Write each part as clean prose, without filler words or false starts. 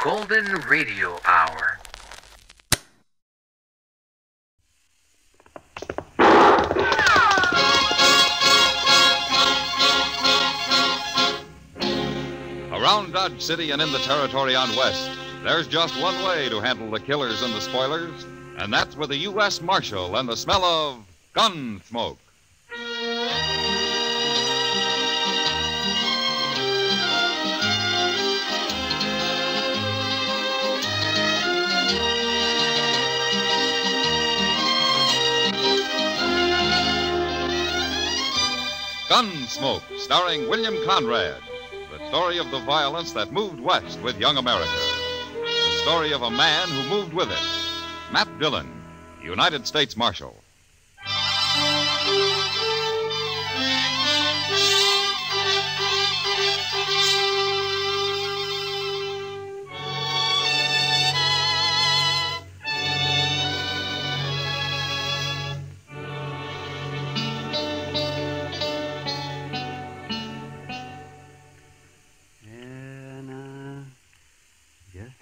Golden Radio Hour. Around Dodge City and in the territory on West, there's just one way to handle the killers and the spoilers, and that's with a U.S. Marshal and the smell of Gunsmoke. Gunsmoke, starring William Conrad. The story of the violence that moved west with young America. The story of a man who moved with it. Matt Dillon, United States Marshal.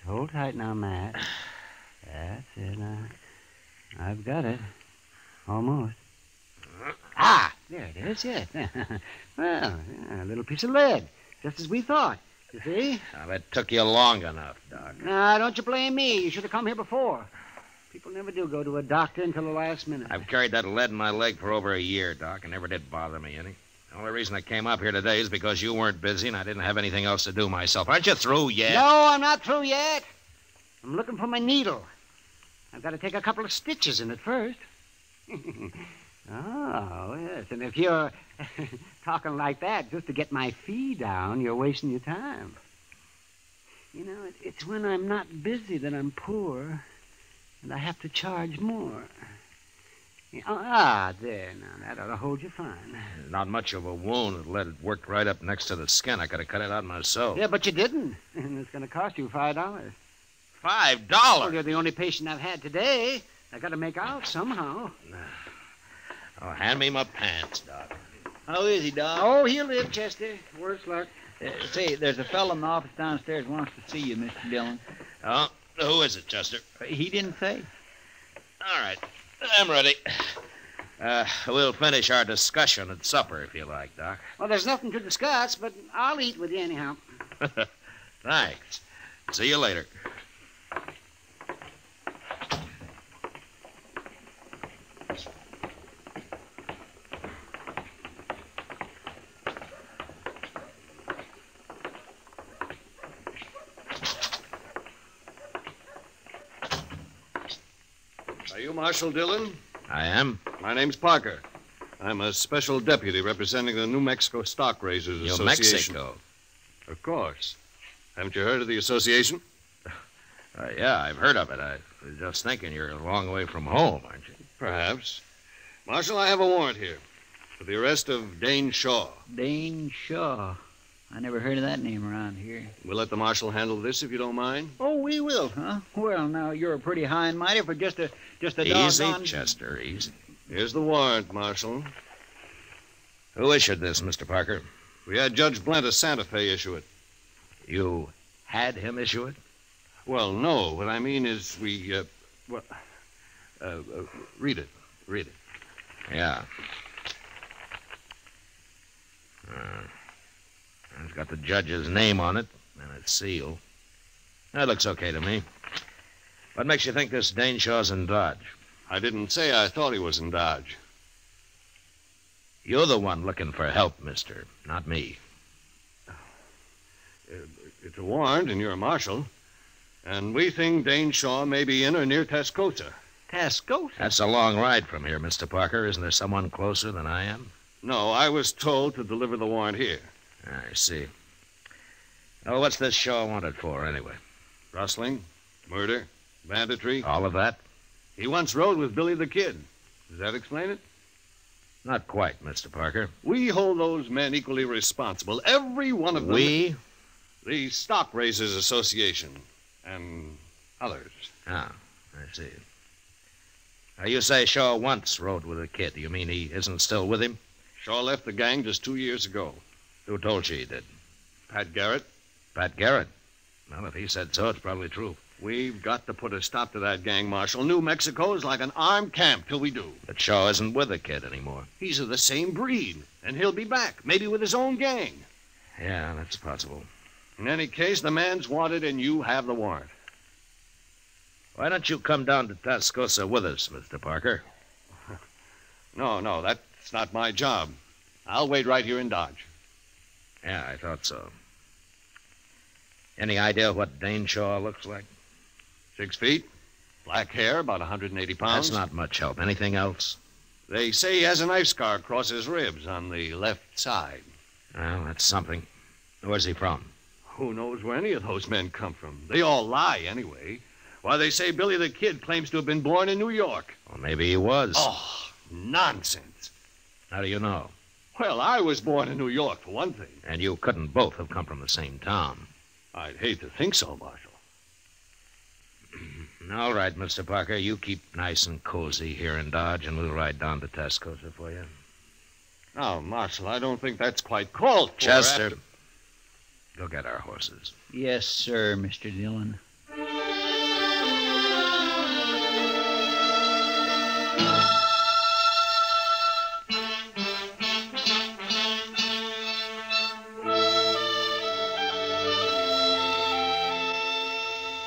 Hold tight now, Matt. That's it. I've got it. Almost. Ah, there it is, yes. Well, a little piece of lead, just as we thought. You see? Well, it took you long enough, Doc. Now, don't you blame me. You should have come here before. People never do go to a doctor until the last minute. I've carried that lead in my leg for over a year, Doc, and never did bother me any. The only reason I came up here today is because you weren't busy and I didn't have anything else to do myself. Aren't you through yet? No, I'm not through yet. I'm looking for my needle. I've got to take a couple of stitches in it first. Oh, yes. And if you're talking like that just to get my fee down, you're wasting your time. You know, it's when I'm not busy that I'm poor, and I have to charge more. There, now, that ought to hold you fine. Not much of a wound. The lead worked right up next to the skin. I could have cut it out myself. Yeah, but you didn't. And it's going to cost you $5. $5? Well, you're the only patient I've had today. I got to make out somehow. Oh, hand me my pants, Doc. How is he, Doc? Oh, he'll live, Chester. Worse luck. Say, there's a fellow in the office downstairs who wants to see you, Mr. Dillon. Oh, who is it, Chester? He didn't say. All right. I'm ready. We'll finish our discussion at supper, if you like, Doc. Well, there's nothing to discuss, but I'll eat with you anyhow. Thanks. See you later. Are you Marshal Dillon? I am. My name's Parker. I'm a special deputy representing the New Mexico Stock Raisers New Association. Mexico? Of course. Haven't you heard of the association? Yeah, I've heard of it. I was just thinking you're a long way from home, aren't you? Perhaps. Marshal, I have a warrant here for the arrest of Dane Shaw. Dane Shaw. I never heard of that name around here. We'll let the marshal handle this if you don't mind. Oh, we will, huh? Well, now, you're pretty high and mighty for just a Easy, doggone... Chester, easy. Here's the warrant, Marshal. Who issued this, Mr. Parker? We had Judge Blent of Santa Fe issue it. You had him issue it? Well, no. What I mean is we, read it. Read it. Yeah. It's got the judge's name on it and its seal. That looks okay to me. What makes you think this Dane Shaw's in Dodge? I didn't say I thought he was in Dodge. You're the one looking for help, mister, not me. It's a warrant, and you're a marshal. And we think Dane Shaw may be in or near Tascosa. Tascosa? That's a long ride from here, Mr. Parker. Isn't there someone closer than I am? No, I was told to deliver the warrant here. I see. Oh, what's this Shaw wanted for, anyway? Rustling, murder, banditry. All of that? He once rode with Billy the Kid. Does that explain it? Not quite, Mr. Parker. We hold those men equally responsible. Every one of them. We? The Stock Raisers Association. And others. Ah, I see. Now, you say Shaw once rode with the Kid. You mean he isn't still with him? Shaw left the gang just 2 years ago. Who told you he did? Pat Garrett. Pat Garrett? Well, if he said so, it's probably true. We've got to put a stop to that gang, Marshal. New Mexico is like an armed camp till we do. But Shaw isn't with the kid anymore. He's of the same breed, and he'll be back, maybe with his own gang. Yeah, that's possible. In any case, the man's wanted, and you have the warrant. Why don't you come down to Tascosa with us, Mr. Parker? No, that's not my job. I'll wait right here in Dodge. Yeah, I thought so. Any idea what Dane Shaw looks like? 6 feet, black hair, about 180 pounds. That's not much help. Anything else? They say he has a knife scar across his ribs on the left side. Well, that's something. Where's he from? Who knows where any of those men come from? They all lie, anyway. Why, they say Billy the Kid claims to have been born in New York. Well, maybe he was. Oh, nonsense. How do you know? Well, I was born in New York, for one thing. And you couldn't both have come from the same town. I'd hate to think so, Marshal. All right, Mr. Parker, you keep nice and cozy here in Dodge, and we'll ride down to Tascosa for you. Now, Marshal, I don't think that's quite called for. Chester, go get our horses. Yes, sir, Mr. Dillon.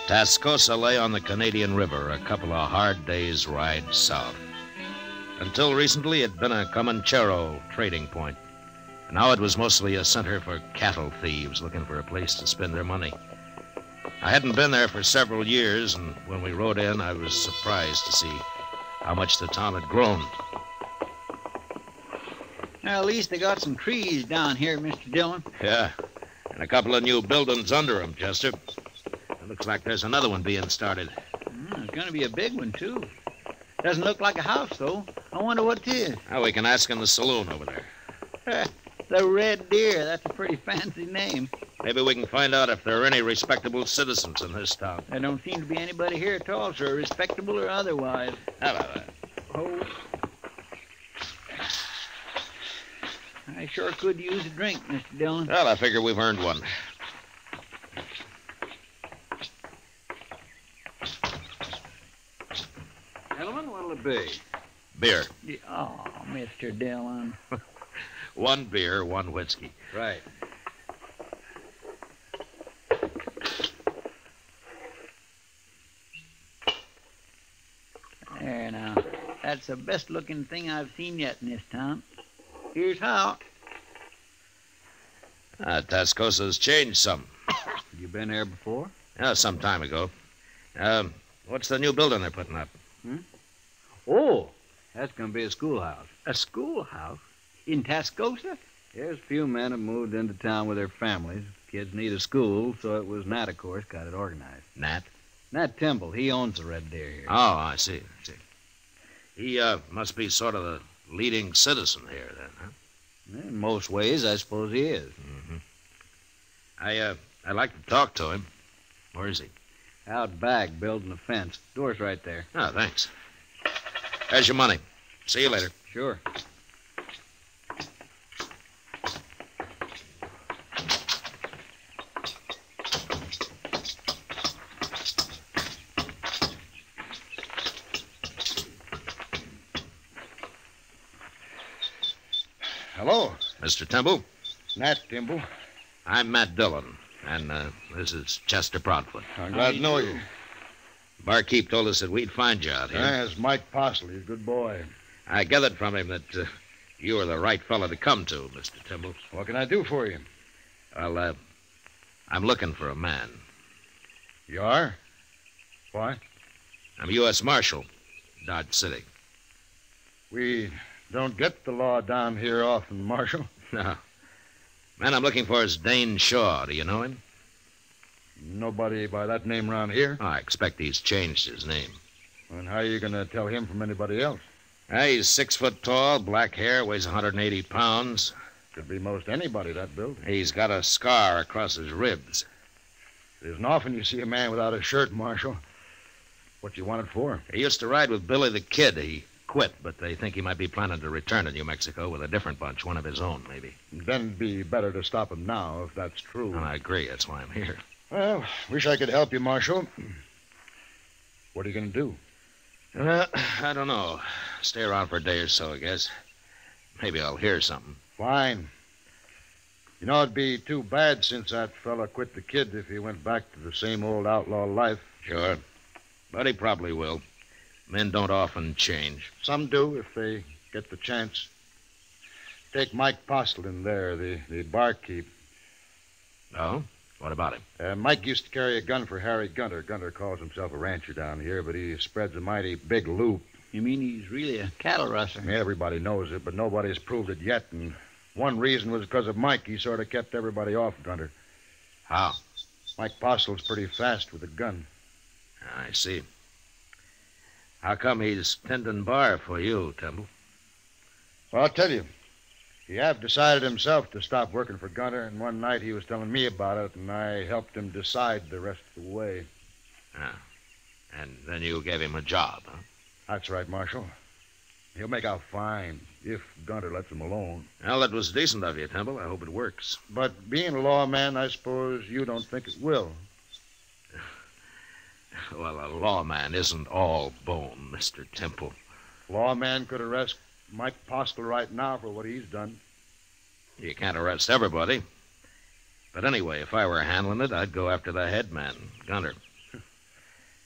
Tascosa lay on the Canadian River, a couple of hard days' ride south. Until recently, it had been a Comanchero trading point. Now it was mostly a center for cattle thieves looking for a place to spend their money. I hadn't been there for several years, and when we rode in, I was surprised to see how much the town had grown. Now, at least they got some trees down here, Mr. Dillon. Yeah, and a couple of new buildings under them, Chester. It looks like there's another one being started. It's going to be a big one, too. Doesn't look like a house, though. I wonder what it is. Now we can ask in the saloon over there. The Red Deer. That's a pretty fancy name. Maybe we can find out if there are any respectable citizens in this town. There don't seem to be anybody here at all, sir, respectable or otherwise. How about that? Oh. I sure could use a drink, Mr. Dillon. Well, I figure we've earned one. Gentlemen, what'll it be? Beer. Oh, Mr. Dillon. One beer, one whiskey. Right. There now. That's the best looking thing I've seen yet in this town. Here's how. Tascosa's changed some. You been there before? Yeah, some time ago. What's the new building they're putting up? Oh, that's going to be a schoolhouse. A schoolhouse? In Tascosa? There's a few men have moved into town with their families. Kids need a school, so it was Nat, of course, got it organized. Nat? Nat Temple, he owns the Red Deer here. Oh, I see. He must be sort of the leading citizen here, then, huh? In most ways, I suppose he is. Mm-hmm. I'd like to talk to him. Where is he? Out back, building a fence. Door's right there. Oh, thanks. There's your money. See you later. Sure. Hello, Mr. Temple, Nat Timble. I'm Matt Dillon, and this is Chester Proudfoot. I'm glad to know you. Barkeep told us that we'd find you out here. That's Mike Parsley, a good boy. I gathered from him that you were the right fellow to come to, Mr. Timble. What can I do for you? Well, I'm looking for a man. You are? Why? I'm U.S. Marshal, Dodge City. We don't get the law down here often, Marshal. No. Man I'm looking for is Dane Shaw. Do you know him? Nobody by that name around here. Oh, I expect he's changed his name. And how are you going to tell him from anybody else? He's 6 foot tall, black hair, weighs 180 pounds. Could be most anybody, that build. He's got a scar across his ribs. It isn't often you see a man without a shirt, Marshal. What you want it for? He used to ride with Billy the Kid. He quit, but they think he might be planning to return to New Mexico with a different bunch, one of his own, maybe. Then it'd be better to stop him now, if that's true. Well, I agree. That's why I'm here. Well, wish I could help you, Marshal. What are you going to do? I don't know. Stay around for a day or so, I guess. Maybe I'll hear something. Fine. You know, it'd be too bad since that fella quit the kid if he went back to the same old outlaw life. Sure. But he probably will. Men don't often change. Some do if they get the chance. Take Mike Postle in there, the barkeep. Oh? What about him? Mike used to carry a gun for Harry Gunter. Gunter calls himself a rancher down here, but he spreads a mighty big loop. You mean he's really a cattle rustler? Yeah, everybody knows it, but nobody's proved it yet, and one reason was because of Mike. He sort of kept everybody off Gunter. How? Mike Postle's pretty fast with a gun. I see. How come he's tending bar for you, Temple? Well, I'll tell you. He have decided himself to stop working for Gunter, and one night he was telling me about it, and I helped him decide the rest of the way. Ah. And then you gave him a job, huh? That's right, Marshal. He'll make out fine if Gunter lets him alone. Well, that was decent of you, Temple. I hope it works. But being a lawman, I suppose you don't think it will. Well, a lawman isn't all bone, Mr. Temple. Lawman could arrest Mike Postle right now for what he's done. You can't arrest everybody. But anyway, if I were handling it, I'd go after the head man, Gunter.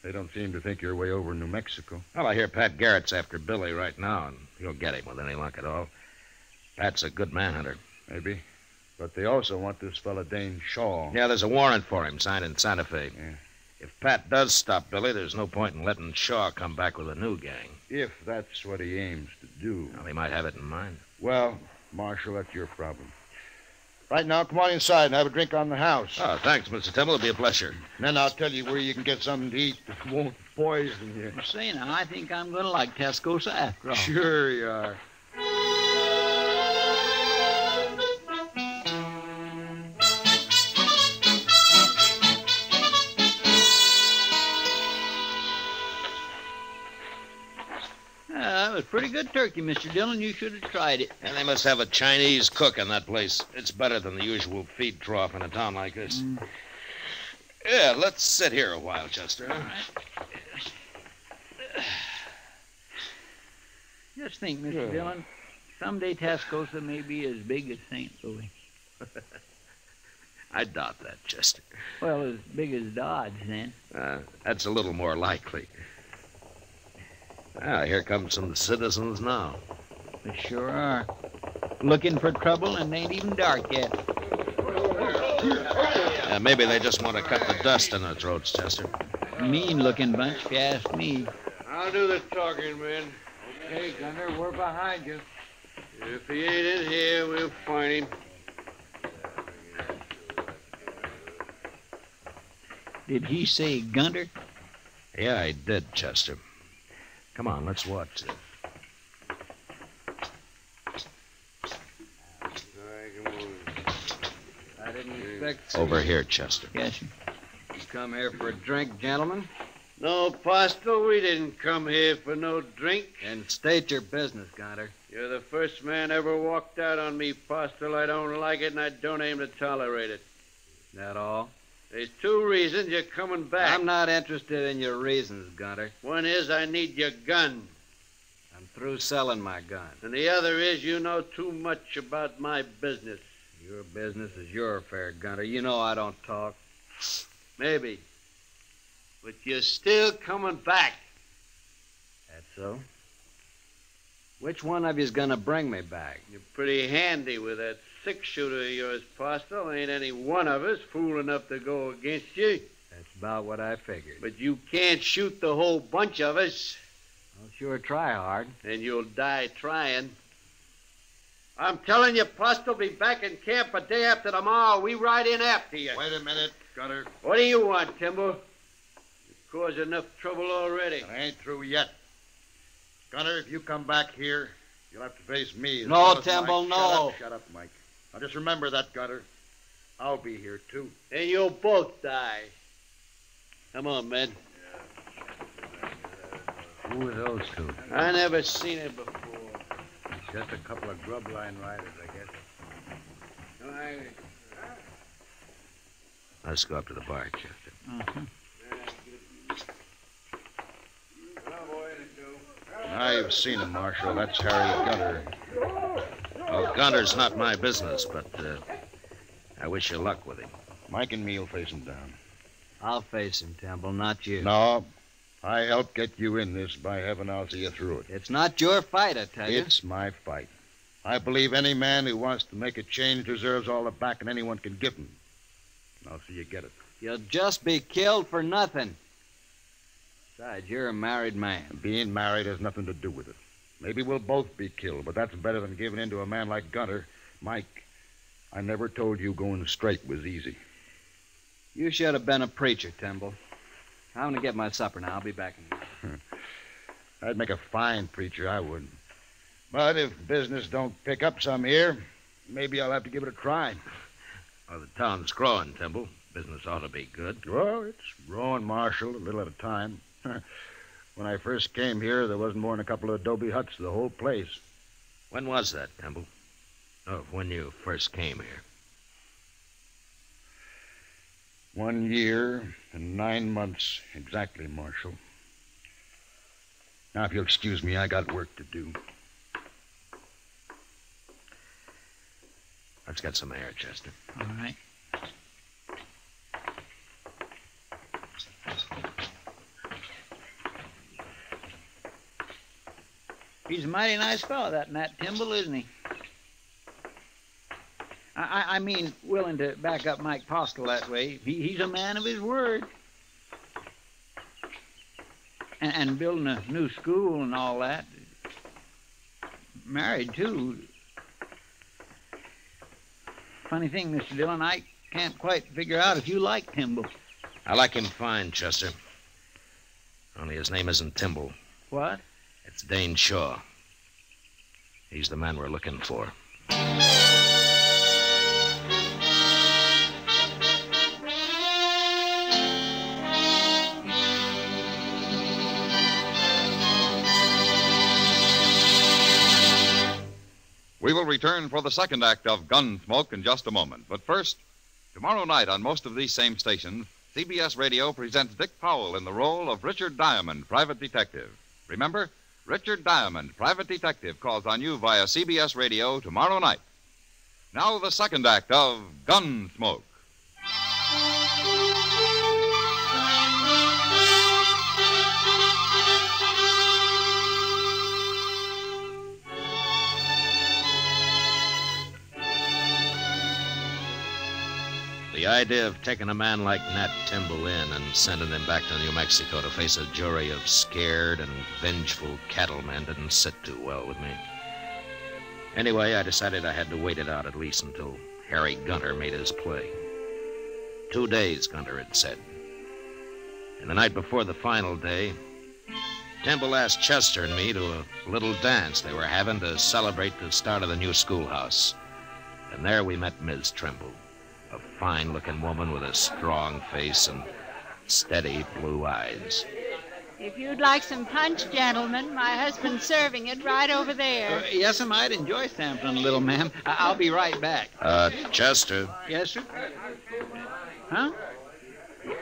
They don't seem to think you're way over in New Mexico. Well, I hear Pat Garrett's after Billy right now, and he'll get him with any luck at all. Pat's a good manhunter. Maybe. But they also want this fella Dane Shaw. Yeah, there's a warrant for him signed in Santa Fe. Yeah. If Pat does stop Billy, there's no point in letting Shaw come back with a new gang. If that's what he aims to do. Well, he might have it in mind. Well, Marshal, that's your problem. Right now, come on inside and have a drink on the house. Oh, thanks, Mr. Temple. It'll be a pleasure. And then I'll tell you where you can get something to eat that won't poison you. Say now, I think I'm going to like Tascosa after all. Sure you are. That was pretty good turkey, Mr. Dillon. You should have tried it. And they must have a Chinese cook in that place. It's better than the usual feed trough in a town like this. Yeah, let's sit here a while, Chester. All right. Just think, Mr. Dillon, someday Tascosa may be as big as St. Louis. I doubt that, Chester. Well, as big as Dodge, then. That's a little more likely. Ah, here come some citizens now. They sure are. Looking for trouble, and they ain't even dark yet. Yeah, maybe they just want to cut the dust in their throats, Chester. Mean-looking bunch, if you ask me. I'll do the talking, man. Hey, Gunner, we're behind you. If he ain't in here, we'll find him. Did he say Gunter? Yeah, I did, Chester. Come on, let's watch this. I didn't expect Over here, Chester. Yes, sir. you come here for a drink, gentlemen. No, Postle, we didn't come here for no drink. And state your business, Gunter. You're the first man ever walked out on me, Postle. I don't like it, and I don't aim to tolerate it. That all? There's two reasons you're coming back. I'm not interested in your reasons, Gunter. One is I need your gun. I'm through selling my gun. And the other is you know too much about my business. Your business is your affair, Gunter. You know I don't talk. Maybe. But you're still coming back. That's so? Which one of you's gonna bring me back? You're pretty handy with that six-shooter of yours, Postle. Ain't any one of us fool enough to go against you. That's about what I figured. But you can't shoot the whole bunch of us, I'll sure try hard. and you'll die trying. I'm telling you, Postle, be back in camp a day after tomorrow. We ride in after you. Wait a minute, Gunter. What do you want, Timbo? You've caused enough trouble already. I ain't through yet. Gunter, if you come back here, you'll have to face me. as No, well as Temple, Mike. no. Shut up, Mike. Now just remember that, Gunter. I'll be here, too. And you'll both die. Come on, men. Who are those two? I never seen it before. Just a couple of grub line riders, I guess. Let's go up to the bar, Chester. Uh-huh. I've seen him, Marshal. That's Harry Gunter. Well, Gunter's not my business, but I wish you luck with him. Mike and me'll face him down. I'll face him, Temple, not you. No, I helped get you in this. By heaven, I'll see you through it. It's not your fight, I tell you. It's my fight. I believe any man who wants to make a change deserves all the backing anyone can give him. I'll see you get it. You'll just be killed for nothing. Besides, you're a married man. Being married has nothing to do with it. Maybe we'll both be killed, but that's better than giving in to a man like Gunter. Mike, I never told you going straight was easy. You should have been a preacher, Temple. I'm going to get my supper now. I'll be back in a minute. I'd make a fine preacher, I would. But if business don't pick up some here, maybe I'll have to give it a try. Well, the town's growing, Temple. Business ought to be good. Well, it's growing, Marshal, a little at a time. When I first came here, there wasn't more than a couple of adobe huts, the whole place. When was that, Temple? Oh, when you first came here. 1 year and 9 months exactly, Marshal. Now, if you'll excuse me, I got work to do. Let's get some air, Chester. All right. He's a mighty nice fellow, that Nat Timble, isn't he? I mean, willing to back up Mike Postle that way. He's a man of his word. And building a new school and all that. Married, too. Funny thing, Mr. Dillon, I can't quite figure out if you like Timble. I like him fine, Chester. Only his name isn't Timble. What? It's Dane Shaw. He's the man we're looking for. We will return for the second act of Gunsmoke in just a moment. But first, tomorrow night on most of these same stations, CBS Radio presents Dick Powell in the role of Richard Diamond, private detective. Remember, Richard Diamond, private detective, calls on you via CBS Radio tomorrow night. Now the second act of Gunsmoke. The idea of taking a man like Nat Timble in and sending him back to New Mexico to face a jury of scared and vengeful cattlemen didn't sit too well with me. Anyway, I decided I had to wait it out at least until Harry Gunter made his play. 2 days, Gunter had said. And the night before the final day, Timble asked Chester and me to a little dance they were having to celebrate the start of the new schoolhouse. And there we met Ms. Trimble. A fine-looking woman with a strong face and steady blue eyes. If you'd like some punch, gentlemen, my husband's serving it right over there. Yes, I might enjoy sampling a little, ma'am. I'll be right back. Chester. Yes, sir? Huh?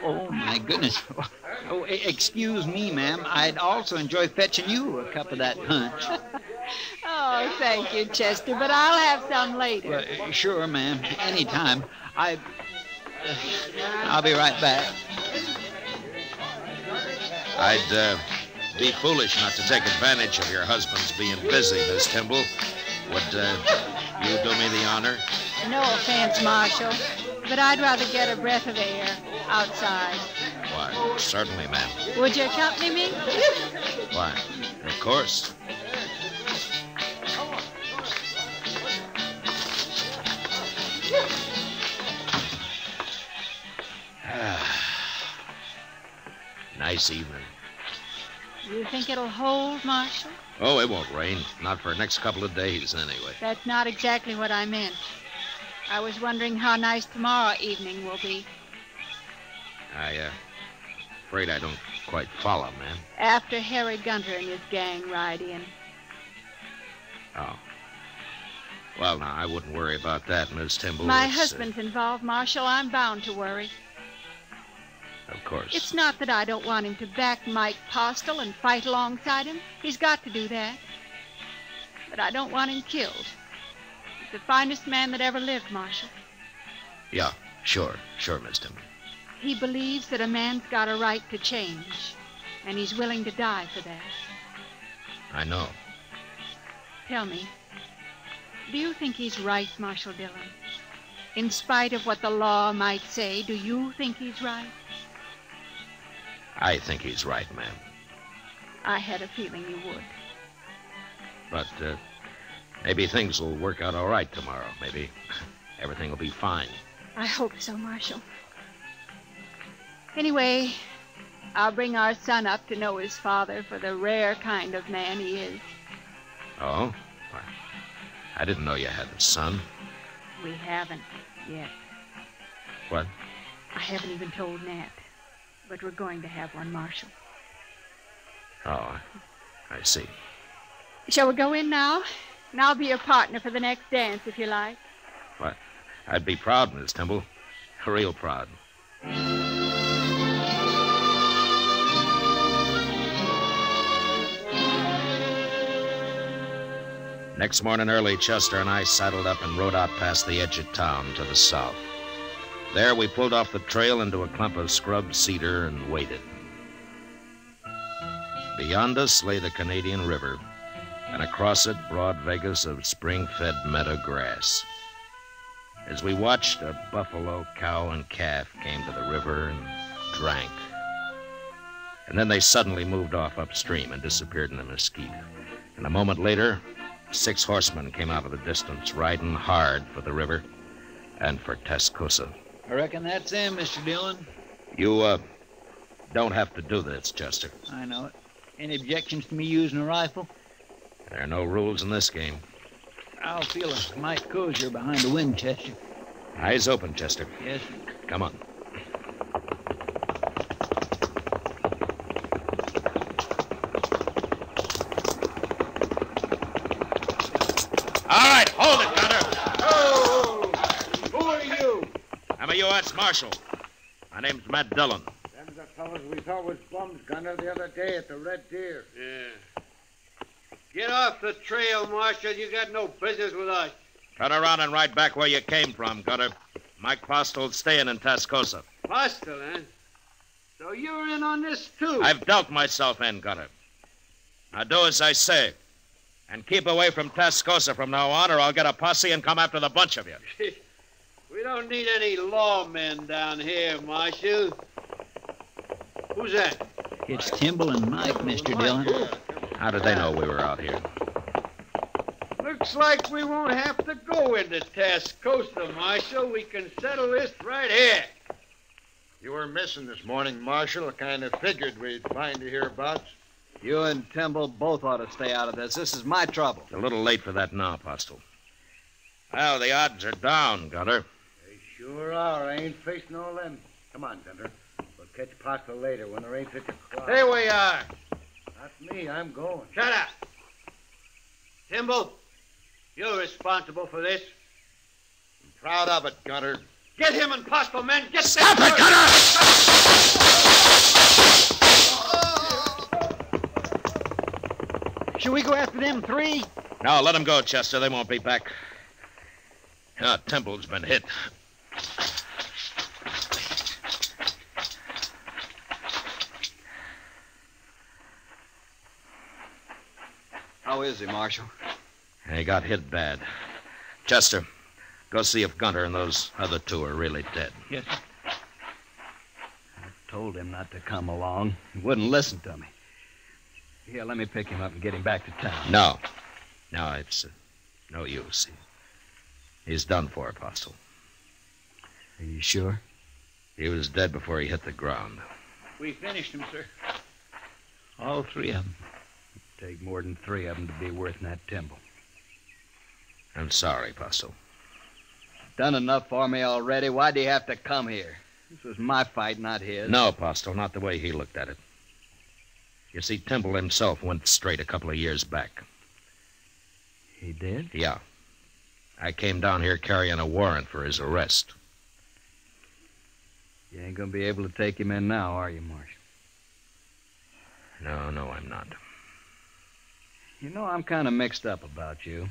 Oh, my goodness. Oh, excuse me, ma'am. I'd also enjoy fetching you a cup of that punch. Oh, thank you, Chester, but I'll have some later. Well, sure, ma'am. Anytime. I'll be right back. I'd be foolish not to take advantage of your husband's being busy, Miss Timble. Would you do me the honor? No offense, Marshal, but I'd rather get a breath of air outside. Why, certainly, ma'am. Would you accompany me? Why, of course. Nice evening. You think it'll hold, Marshal? Oh, it won't rain. Not for the next couple of days, anyway. That's not exactly what I meant. I was wondering how nice tomorrow evening will be. Afraid I don't quite follow, ma'am. After Harry Gunter and his gang ride in. Oh. Well, now, I wouldn't worry about that, Miss Timble. My husband's involved, Marshal. I'm bound to worry. Of course. It's not that I don't want him to back Mike Postle and fight alongside him. He's got to do that. But I don't want him killed. He's the finest man that ever lived, Marshal. Yeah, sure, Miss Temple. He believes that a man's got a right to change, and he's willing to die for that. I know. Tell me, do you think he's right, Marshal Dillon? In spite of what the law might say, do you think he's right? I think he's right, ma'am. I had a feeling you would. But maybe things will work out all right tomorrow. Maybe everything will be fine. I hope so, Marshal. Anyway, I'll bring our son up to know his father for the rare kind of man he is. Oh? Well, I didn't know you had a son. We haven't yet. What? I haven't even told Nat. But we're going to have one, Marshal. Oh, I see. Shall we go in now? And I'll be your partner for the next dance, if you like. What? I'd be proud, Miss Temple. Real proud. Next morning early, Chester and I saddled up and rode out past the edge of town to the south. There we pulled off the trail into a clump of scrub cedar and waited. Beyond us lay the Canadian River, and across it broad Vegas of spring-fed meadow grass. As we watched, a buffalo, cow, and calf came to the river and drank. And then they suddenly moved off upstream and disappeared in the mesquite. And a moment later, 6 horsemen came out of the distance, riding hard for the river and for Tascosa. I reckon that's them, Mr. Dillon. You, don't have to do this, Chester. I know it. Any objections to me using a rifle? There are no rules in this game. I'll feel a mite cozier behind the Winchester. Eyes open, Chester. Yes. Come on. All right, hold it, Gunner. Oh, who are you? I'm a U.S. Marshal. My name's Matt Dillon. Them's the fellows we thought was bums, Gunner, the other day at the Red Deer. Yeah. Get off the trail, Marshal. You got no business with us. Turn around and ride back where you came from, Gunner. Mike Postle's staying in Tascosa. Postle, eh? So you're in on this, too? I've dealt myself in, Gunner. Now do as I say. And keep away from Tascosa from now on, or I'll get a posse and come after the bunch of you. We don't need any lawmen down here, Marshal. Who's that? It's Timble and Mike, Mr. Dillon. How did they know we were out here? Looks like we won't have to go into Tascosa, Marshal. We can settle this right here. You were missing this morning, Marshal. I kind of figured we'd find you hereabouts. You and Timble both ought to stay out of this. This is my trouble. It's a little late for that now, Postle. Well, the odds are down, Gunner. They sure are. I ain't facing all them. Come on, Gunner. We'll catch Postle later when there ain't such a crowd. There we are. Not me. I'm going. Shut up. Timble, you're responsible for this. I'm proud of it, Gunner. Get him and Postle, men. Get them. Stop it, Gunner! Should we go after them 3? No, let them go, Chester. They won't be back. Temple's been hit. How is he, Marshal? He got hit bad. Chester, go see if Gunter and those other 2 are really dead. Yes, sir. I told him not to come along. He wouldn't listen to me. Here, let me pick him up and get him back to town. No, it's no use. He's done for, Postle. Are you sure? He was dead before he hit the ground. We finished him, sir. All 3 of them. It'd take more than 3 of them to be worth that Timble. I'm sorry, Postle. Done enough for me already. Why do you have to come here? This was my fight, not his. No, Postle, not the way he looked at it. You see, Temple himself went straight a couple of years back. He did? Yeah. I came down here carrying a warrant for his arrest. You ain't going to be able to take him in now, are you, Marshal? No, I'm not. You know, I'm kind of mixed up about you.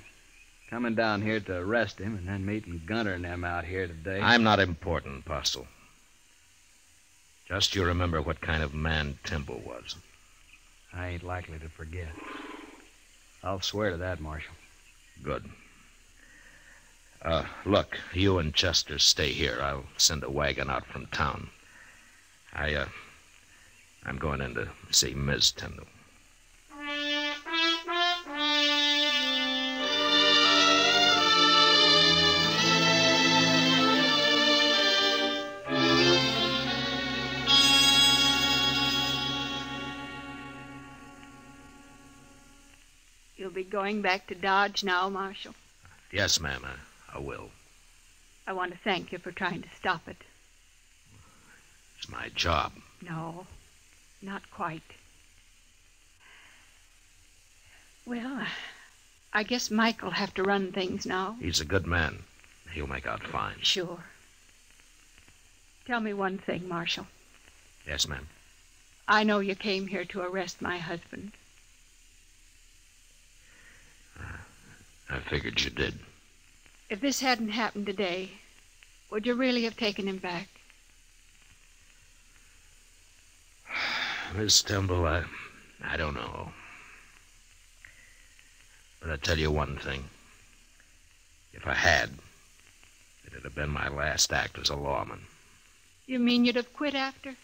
Coming down here to arrest him and then meeting Gunner and them out here today. I'm not important, Postle. Just you remember what kind of man Timble was. I ain't likely to forget. I'll swear to that, Marshal. Good. Look, you and Chester stay here. I'll send a wagon out from town. I'm going in to see Ms. Tyndall. You'll be going back to Dodge now, Marshal. Yes, ma'am, I will. I want to thank you for trying to stop it. It's my job. No, not quite. Well, I guess Mike'll have to run things now. He's a good man. He'll make out fine. Sure. Tell me one thing, Marshal. Yes, ma'am. I know you came here to arrest my husband. I figured you did. If this hadn't happened today, would you really have taken him back? Miss Timble, I don't know. But I'll tell you one thing. If I had, it'd have been my last act as a lawman. You mean you'd have quit after?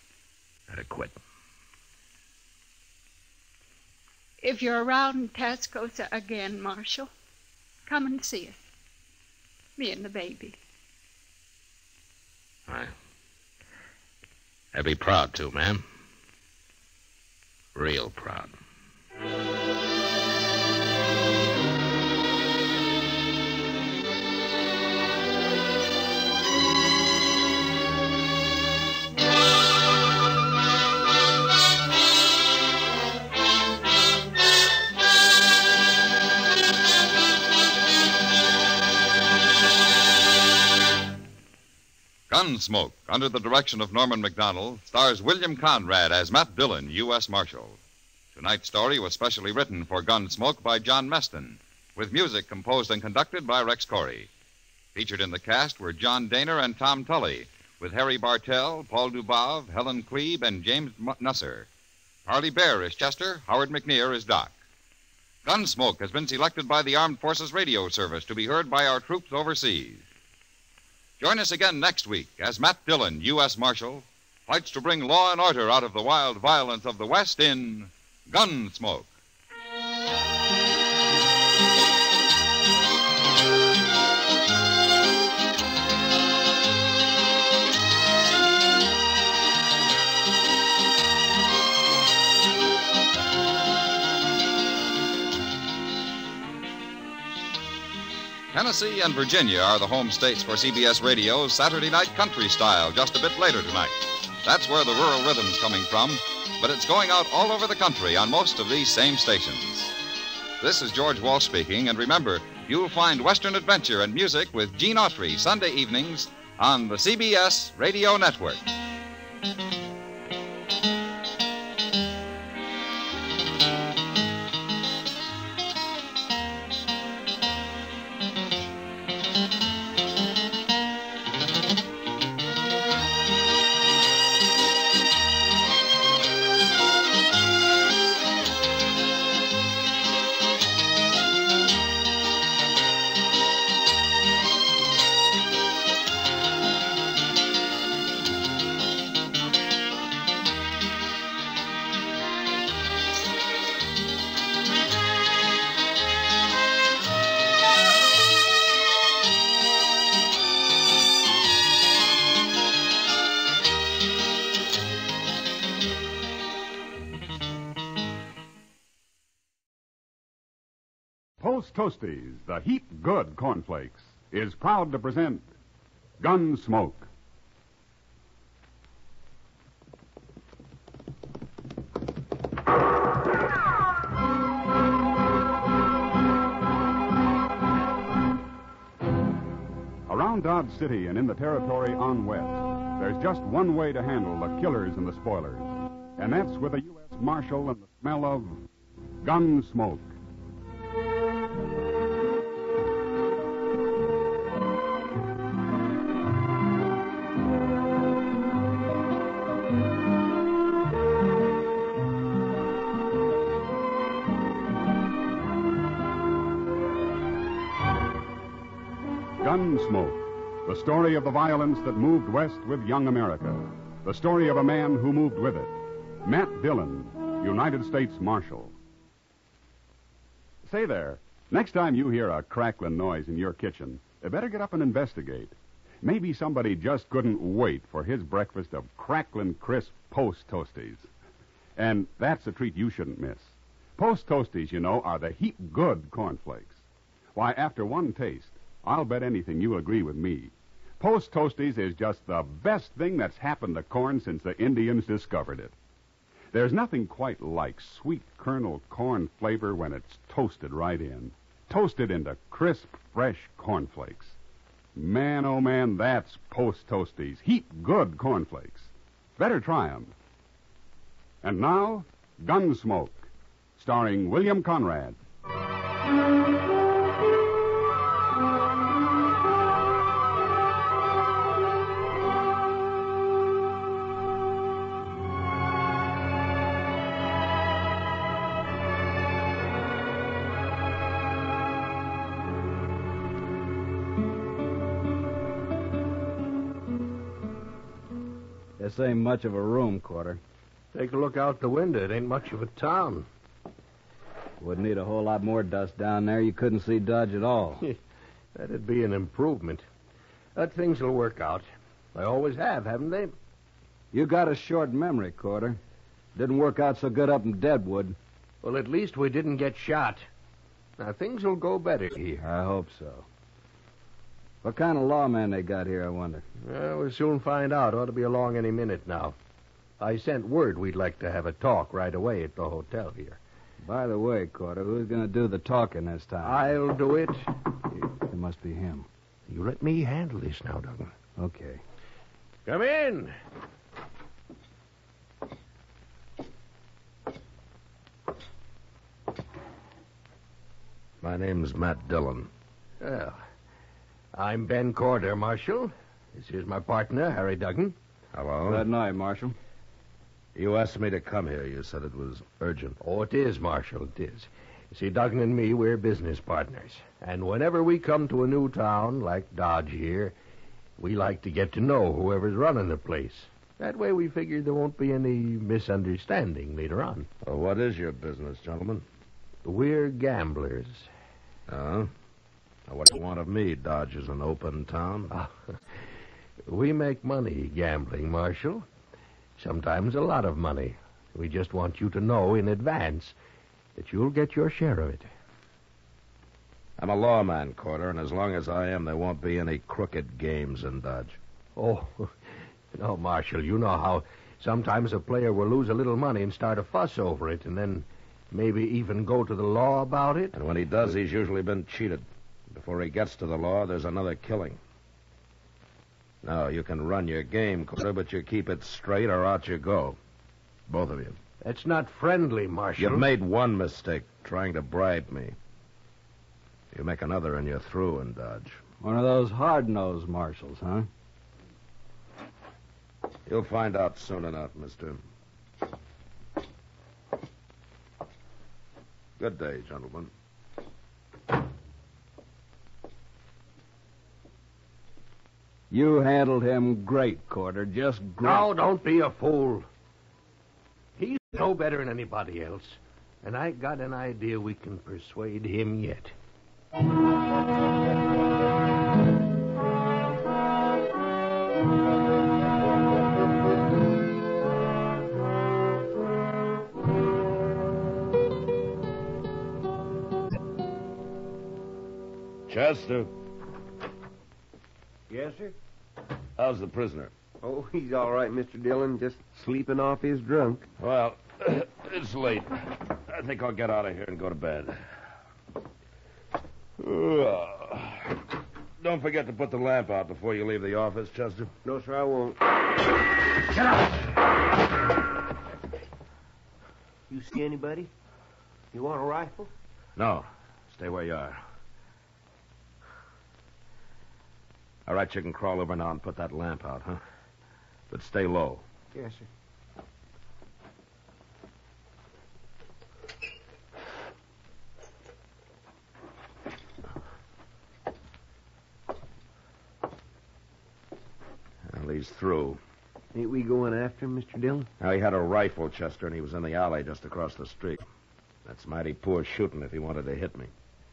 I'd have quit. If you're around in Tascosa again, Marshal, come and see us. Me and the baby. I'd be proud to, ma'am. Real proud. Gunsmoke, under the direction of Norman MacDonald, stars William Conrad as Matt Dillon, U.S. Marshal. Tonight's story was specially written for Gunsmoke by John Meston, with music composed and conducted by Rex Corey. Featured in the cast were John Daner and Tom Tully, with Harry Bartell, Paul Dubov, Helen Klebe, and James Nusser. Harley Bear is Chester, Howard McNear is Doc. Gunsmoke has been selected by the Armed Forces Radio Service to be heard by our troops overseas. Join us again next week as Matt Dillon, U.S. Marshal, fights to bring law and order out of the wild violence of the West in Gunsmoke. Tennessee and Virginia are the home states for CBS Radio's Saturday Night Country Style, just a bit later tonight. That's where the rural rhythm's coming from, but it's going out all over the country on most of these same stations. This is George Walsh speaking, and remember, you'll find Western adventure and music with Gene Autry Sunday evenings on the CBS Radio Network. Post Toasties, the heap good cornflakes, is proud to present Gunsmoke. Around Dodge City and in the territory on west, there's just one way to handle the killers and the spoilers, and that's with a U.S. Marshal and the smell of Gunsmoke. Gunsmoke, the story of the violence that moved west with young America. The story of a man who moved with it. Matt Dillon, United States Marshal. Say there, next time you hear a crackling noise in your kitchen, you better get up and investigate. Maybe somebody just couldn't wait for his breakfast of crackling crisp Post Toasties. And that's a treat you shouldn't miss. Post Toasties, you know, are the heap good cornflakes. Why, after one taste, I'll bet anything you'll agree with me. Post Toasties is just the best thing that's happened to corn since the Indians discovered it. There's nothing quite like sweet kernel corn flavor when it's toasted right in. Toasted into crisp, fresh cornflakes. Man, oh man, that's Post Toasties. Heap good cornflakes. Better try 'em. And now, Gunsmoke, starring William Conrad. This ain't much of a room, Quarter. Take a look out the window. It ain't much of a town. Wouldn't need a whole lot more dust down there. You couldn't see Dodge at all. That'd be an improvement. But things will work out. They always have, haven't they? You got a short memory, Quarter. Didn't work out so good up in Deadwood. Well, at least we didn't get shot. Now, things will go better here. I hope so. What kind of lawman they got here, I wonder? Well, we'll soon find out. Ought to be along any minute now. I sent word we'd like to have a talk right away at the hotel here. By the way, Quarter, who's going to do the talking this time? I'll do it. It must be him. You let me handle this now, Duggan. Okay. Come in. My name's Matt Dillon. Well, I'm Ben Corder, Marshal. This is my partner, Harry Duggan. Hello. Good night, Marshal. You asked me to come here. You said it was urgent. Oh, it is, Marshal, it is. You see, Duggan and me, we're business partners. And whenever we come to a new town, like Dodge here, we like to get to know whoever's running the place. That way we figure there won't be any misunderstanding later on. Well, what is your business, gentlemen? We're gamblers. Oh? Now, what do you want of me? Dodge is an open town. We make money gambling, Marshal. Sometimes a lot of money. We just want you to know in advance that you'll get your share of it. I'm a lawman, Corder, and as long as I am, there won't be any crooked games in Dodge. Oh, no, Marshal, you know how sometimes a player will lose a little money and start a fuss over it, and then maybe even go to the law about it. And when he does, he's usually been cheated. Before he gets to the law, there's another killing. Now, you can run your game, Corder, but you keep it straight or out you go. Both of you. That's not friendly, Marshal. You've made one mistake, trying to bribe me. You make another and you're through in Dodge. One of those hard-nosed marshals, huh? You'll find out soon enough, mister. Good day, gentlemen. You handled him great, Corder. Just great. No, don't be a fool. He's no better than anybody else. And I got an idea we can persuade him yet. Chester, Yes, sir? how's the prisoner? Oh, he's all right, Mr. Dillon. Just sleeping off his drunk. Well, it's late. I think I'll get out of here and go to bed. Don't forget to put the lamp out before you leave the office, Chester. No, sir, I won't. Get up! You see anybody? You want a rifle? No. Stay where you are. All right, you can crawl over now and put that lamp out, huh? But stay low. Yes, sir. Well, he's through. Ain't we going after him, Mr. Dillon? Now, he had a rifle, Chester, and he was in the alley just across the street. That's mighty poor shooting if he wanted to hit me.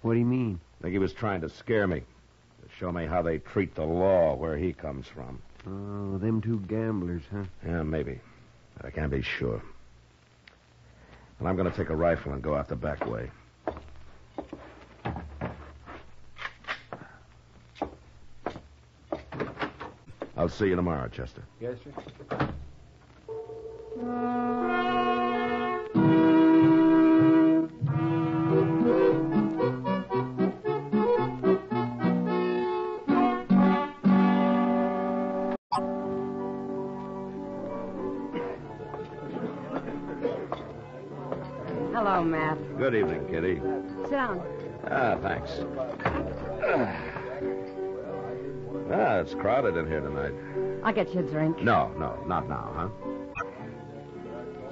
What do you mean? I think he was trying to scare me, to show me how they treat the law where he comes from. Oh, them two gamblers, huh? Yeah, maybe. But I can't be sure. And I'm going to take a rifle and go out the back way. I'll see you tomorrow, Chester. Yes, sir. Hello, Matt. Good evening, Kitty. Sit down. Thanks. It's crowded in here tonight. I'll get you a drink. No, not now, huh?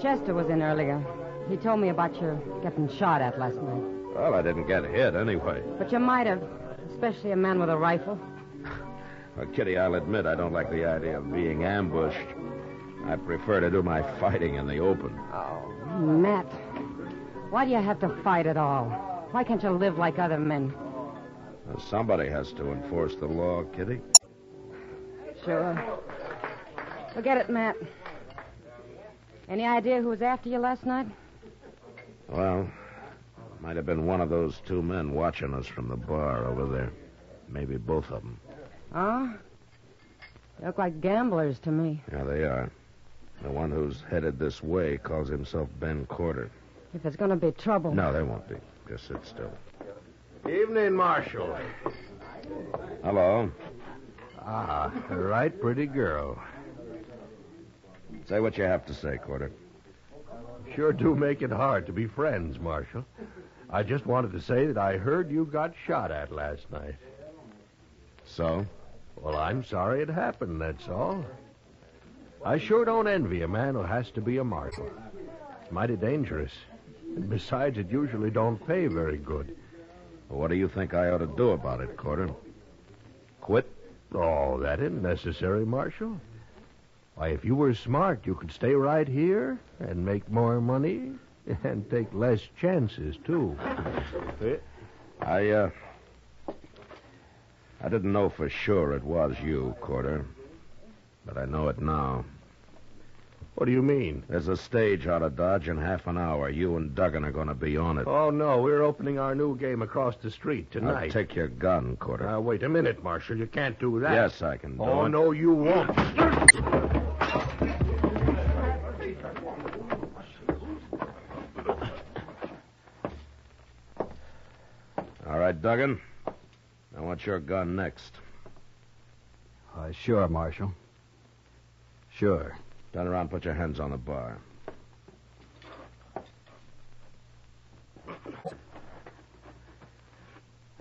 Chester was in earlier. He told me about your getting shot at last night. Well, I didn't get hit anyway. But you might have, especially a man with a rifle. Well, Kitty, I'll admit I don't like the idea of being ambushed. I prefer to do my fighting in the open. Oh, Matt. Why do you have to fight at all? Why can't you live like other men? Well, somebody has to enforce the law, Kitty. Sure. Forget it, Matt. Any idea who was after you last night? Well, might have been one of those two men watching us from the bar over there. Maybe both of them. Oh? They look like gamblers to me. Yeah, they are. The one who's headed this way calls himself Ben Corder. If there's going to be trouble... No, there won't be. Just sit still. Evening, Marshal. Hello. Ah, a right pretty girl. Say what you have to say, Corder. Sure do make it hard to be friends, Marshal. I just wanted to say that I heard you got shot at last night. So? Well, I'm sorry it happened, that's all. I sure don't envy a man who has to be a marshal. It's mighty dangerous. And besides, it usually don't pay very good. Well, what do you think I ought to do about it, Corder? Quit? Oh, that isn't necessary, Marshal. Why, if you were smart, you could stay right here and make more money and take less chances, too. I didn't know for sure it was you, Corder. But I know it now. What do you mean? There's a stage out of Dodge in half an hour. You and Duggan are going to be on it. Oh, no, we're opening our new game across the street tonight. I'll take your gun, Corder. Now, wait a minute, Marshal. You can't do that. Yes, I can do it. Oh, no, you won't. All right, Duggan. I want your gun next. Sure, Marshal. Sure. Turn around and put your hands on the bar.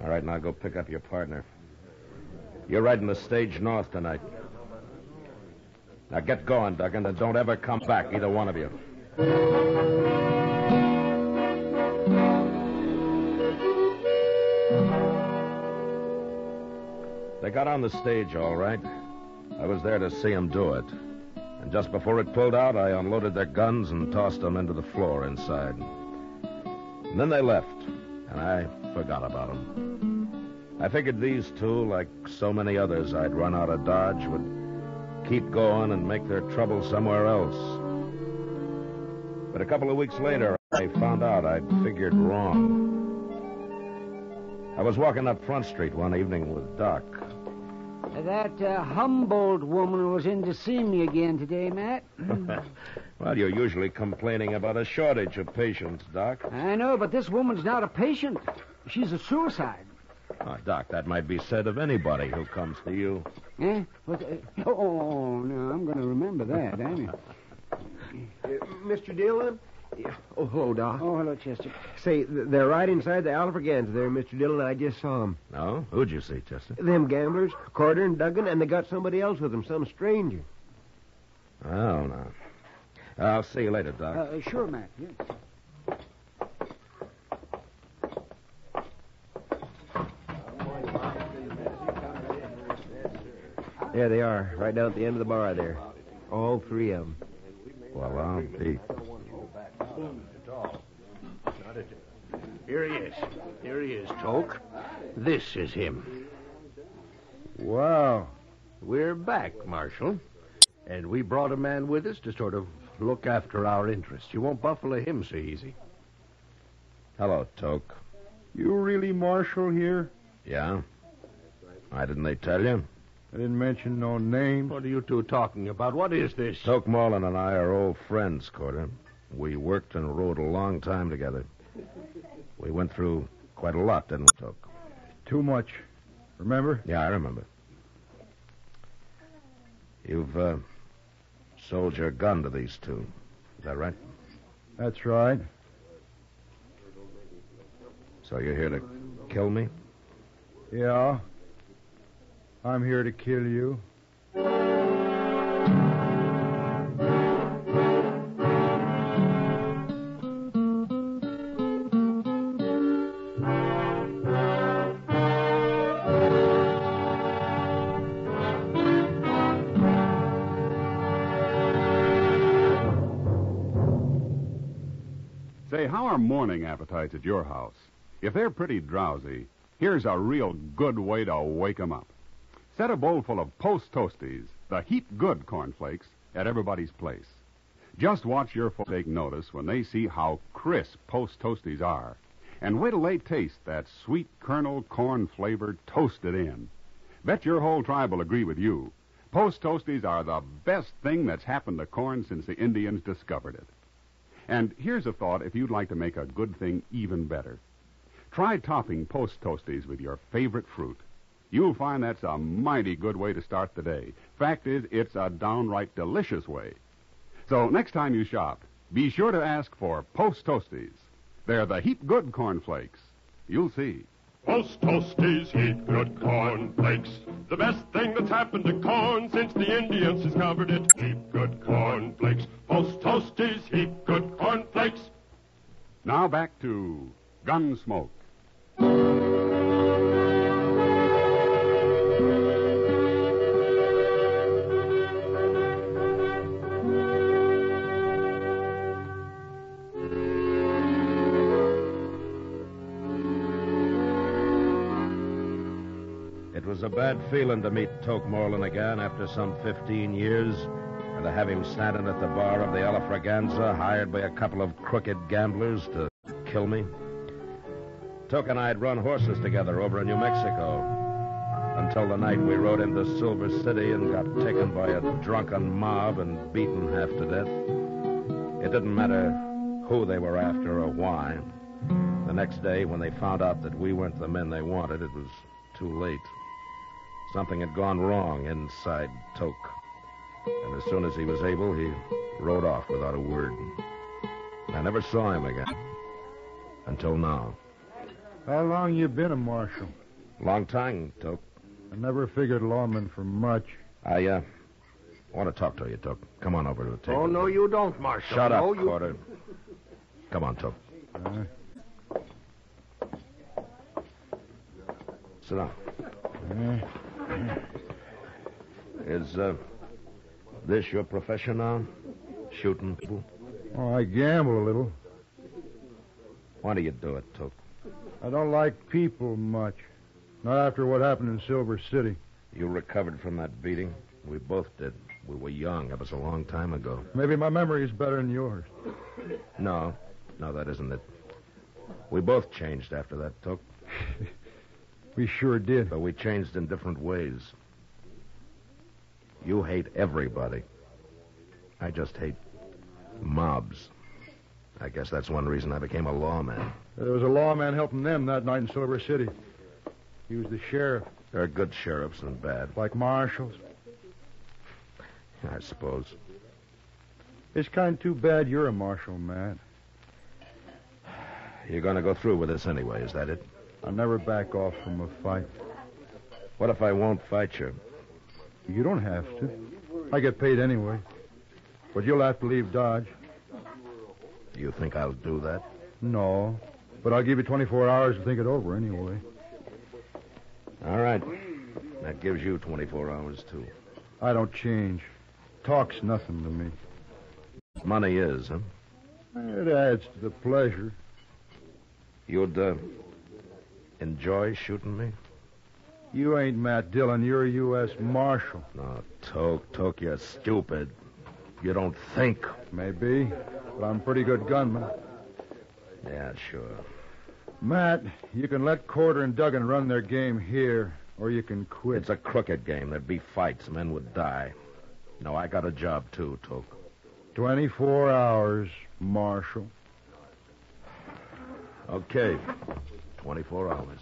All right, now go pick up your partner. You're riding the stage north tonight. Now get going, Duggan, and don't ever come back, either one of you. They got on the stage, all right. I was there to see them do it. And just before it pulled out, I unloaded their guns and tossed them into the floor inside. And then they left, and I forgot about them. I figured these two, like so many others I'd run out of Dodge, would keep going and make their trouble somewhere else. But a couple of weeks later, I found out I'd figured wrong. I was walking up Front Street one evening with Doc. That Humboldt woman was in to see me again today, Matt. Well, you're usually complaining about a shortage of patients, Doc. I know, but this woman's not a patient. She's a suicide. Oh, Doc, that might be said of anybody who comes to you. Eh? Oh, no, I'm going to remember that, ain't I? Mr. Dillon? Oh, hello, Doc. Oh, hello, Chester. Say, they're right inside the Alfreganza there, Mr. Dillon. I just saw them. No? Who'd you see, Chester? Them gamblers, Carter and Duggan, and they got somebody else with them, some stranger. Oh, no. I'll see you later, Doc. Sure, Matt, yes. There they are, right down at the end of the bar there. All three of them. Well, I'll be. Here he is. Here he is, Toke. This is him. Wow. We're back, Marshal. And we brought a man with us to sort of look after our interests. You won't buffalo him so easy. Hello, Toke. You really Marshal here? Yeah? Why didn't they tell you? I didn't mention no names. What are you two talking about? What is this? Toke Marlin and I are old friends, Carter. We worked and rode a long time together. We went through quite a lot, didn't we, Toke? Too much. Remember? Yeah, I remember. You've sold your gun to these two. Is that right? That's right. So you're here to kill me? Yeah. I'm here to kill you. Say, how are morning appetites at your house? If they're pretty drowsy, here's a real good way to wake 'em up. Set a bowl full of Post Toasties, the heat-good cornflakes, at everybody's place. Just watch your folks take notice when they see how crisp Post Toasties are. And wait till they taste that sweet kernel corn flavor toasted in. Bet your whole tribe will agree with you. Post Toasties are the best thing that's happened to corn since the Indians discovered it. And here's a thought if you'd like to make a good thing even better. Try topping Post Toasties with your favorite fruit. You'll find that's a mighty good way to start the day. Fact is, it's a downright delicious way. So next time you shop, be sure to ask for Post Toasties. They're the heat-good cornflakes. You'll see. Post Toasties, heat good cornflakes. The best thing that's happened to corn since the Indians discovered it. Heat good cornflakes. Post Toasties, heat good cornflakes. Now back to Gunsmoke. It was a bad feeling to meet Toke Moreland again after some 15 years and to have him standing at the bar of the Alfreganza, hired by a couple of crooked gamblers to kill me. Toke and I had run horses together over in New Mexico until the night we rode into Silver City and got taken by a drunken mob and beaten half to death. It didn't matter who they were after or why. The next day, when they found out that we weren't the men they wanted, it was too late. Something had gone wrong inside Toke. And as soon as he was able, he rode off without a word. I never saw him again. Until now. How long you been a marshal? Long time, Toke. I never figured lawman for much. I want to talk to you, Toke. Come on over to the table. Oh, no, you don't, Marshal. Shut up, No, you... Carter. Come on, Toke. Sit down. Is this your profession now? Shooting people? Oh, I gamble a little. Why do you do it, Toke? I don't like people much. Not after what happened in Silver City. You recovered from that beating? We both did. We were young. That was a long time ago. Maybe my memory is better than yours. No, that isn't it. We both changed after that, Toke. We sure did. But we changed in different ways. You hate everybody. I just hate mobs. I guess that's one reason I became a lawman. There was a lawman helping them that night in Silver City. He was the sheriff. There are good sheriffs and bad. Like marshals. I suppose. It's kind of too bad you're a marshal, Matt. You're going to go through with this anyway, is that it? I'll never back off from a fight. What if I won't fight you? You don't have to. I get paid anyway. But you'll have to leave Dodge. You think I'll do that? No. But I'll give you 24 hours to think it over anyway. All right. That gives you 24 hours, too. I don't change. Talk's nothing to me. Money is, huh? It adds to the pleasure. You'd, enjoy shooting me? You ain't Matt Dillon. You're a U.S. Marshal. No, Toke, you're stupid. You don't think. Maybe, but I'm a pretty good gunman. Yeah, sure. Matt, you can let Corder and Duggan run their game here, or you can quit. It's a crooked game. There'd be fights. Men would die. No, I got a job, too, Toke. 24 hours, Marshal. Okay. 24 hours.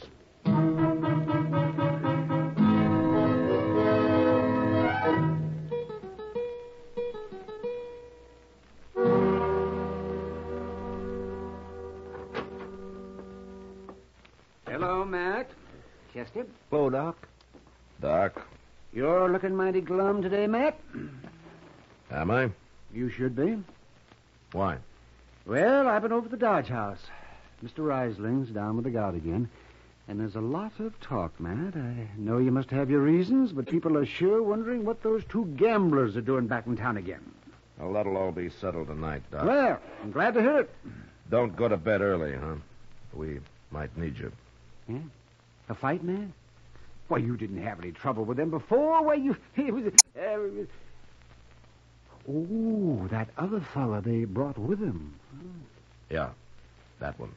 Hello, Matt. Chester? Hello, Doc. Doc? You're looking mighty glum today, Matt. Am I? You should be. Why? Well, I've been over to the Dodge House. Mr. Reisling's down with the gout again. And there's a lot of talk, Matt. I know you must have your reasons, but people are sure wondering what those two gamblers are doing back in town again. Well, that'll all be settled tonight, Doc. Well, I'm glad to hear it. Don't go to bed early, huh? We might need you. Yeah? A fight, man? Why, you didn't have any trouble with them before. Why, you... Oh, that other fella they brought with him. Yeah, that one.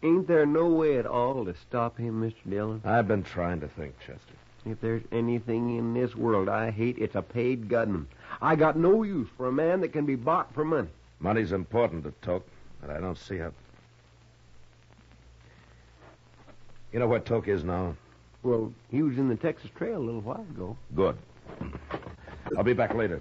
Ain't there no way at all to stop him, Mr. Dillon? I've been trying to think, Chester. If there's anything in this world I hate, it's a paid gunman. I got no use for a man that can be bought for money. Money's important to Toke, but I don't see how... You know where Toke is now? Well, he was in the Texas Trail a little while ago. Good. I'll be back later.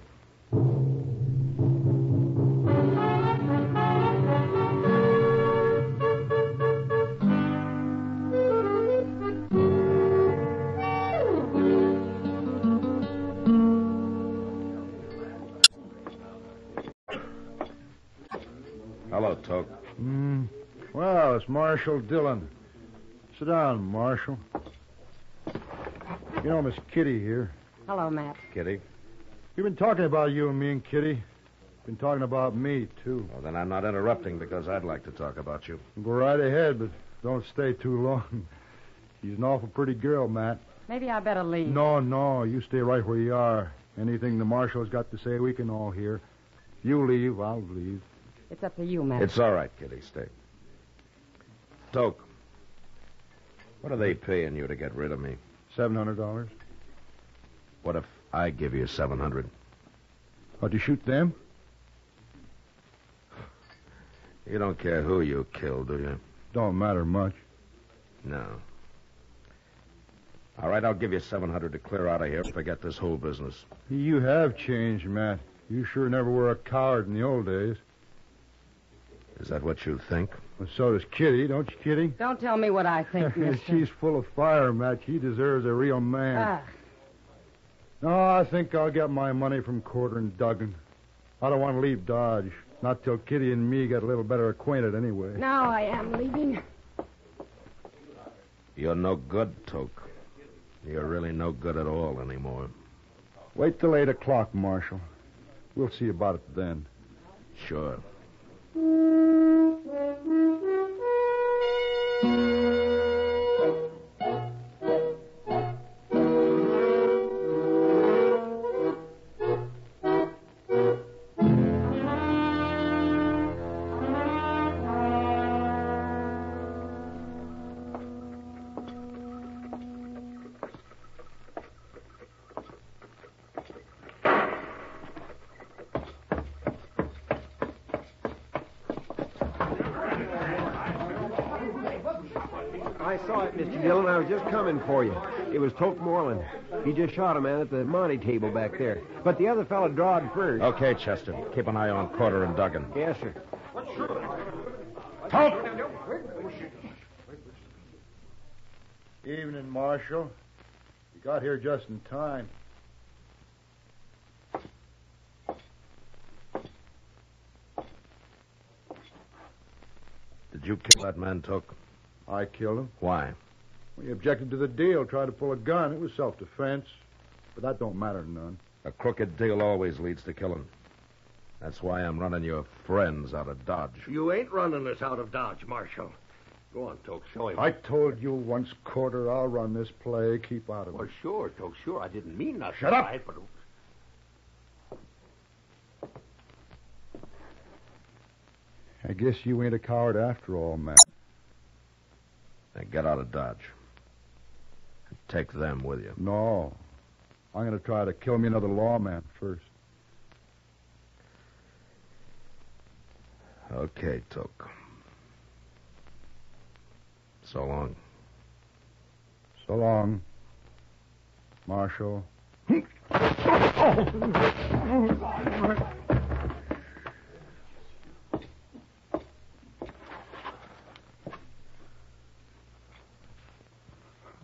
Hello, Toke. Well, it's Marshal Dillon. Sit down, Marshal. You know Miss Kitty here. Hello, Matt. Kitty? You've been talking about you and me and Kitty. Been talking about me, too. Well, then I'm not interrupting because I'd like to talk about you. Go right ahead, but don't stay too long. She's an awful pretty girl, Matt. Maybe I better leave. No, you stay right where you are. Anything the Marshal's got to say, we can all hear. You leave, I'll leave. It's up to you, Matt. It's all right, Kitty. Stay. Toke, what are they paying you to get rid of me? $700. What if I give you $700? How'd you shoot them? You don't care who you kill, do you? Don't matter much. No. All right, I'll give you $700 to clear out of here and forget this whole business. You have changed, Matt. You sure never were a coward in the old days. Is that what you think? Well, so does Kitty, don't you, Kitty? Don't tell me what I think, mister. She's full of fire, Matt. She deserves a real man. Ah. No, I think I'll get my money from Corder and Duggan. I don't want to leave Dodge. Not till Kitty and me get a little better acquainted anyway. Now I am leaving. You're no good, Toke. You're really no good at all anymore. Wait till 8 o'clock, Marshal. We'll see about it then. Sure. I saw it, Mr. Dillon. I was just coming for you. It was Toke Moreland. He just shot a man at the Monte table back there. But the other fellow drawed first. Okay, Chester. Keep an eye on Porter and Duggan. Yes, sir. Toke! Evening, Marshal. You got here just in time. Did you kill that man, Toke? I killed him. Why? He objected to the deal, tried to pull a gun. It was self-defense. But that don't matter none. A crooked deal always leads to killing. That's why I'm running your friends out of Dodge. You ain't running us out of Dodge, Marshal. Go on, Toke, show him. I told you once, Quarter, I'll run this play. Keep out of it. Well, sure, Toke, sure. I didn't mean nothing. Shut up! Right, but... I guess you ain't a coward after all, Matt. Then get out of Dodge. And take them with you. No. I'm going to try to kill me another lawman first. Okay, Toke. So long. So long, Marshal.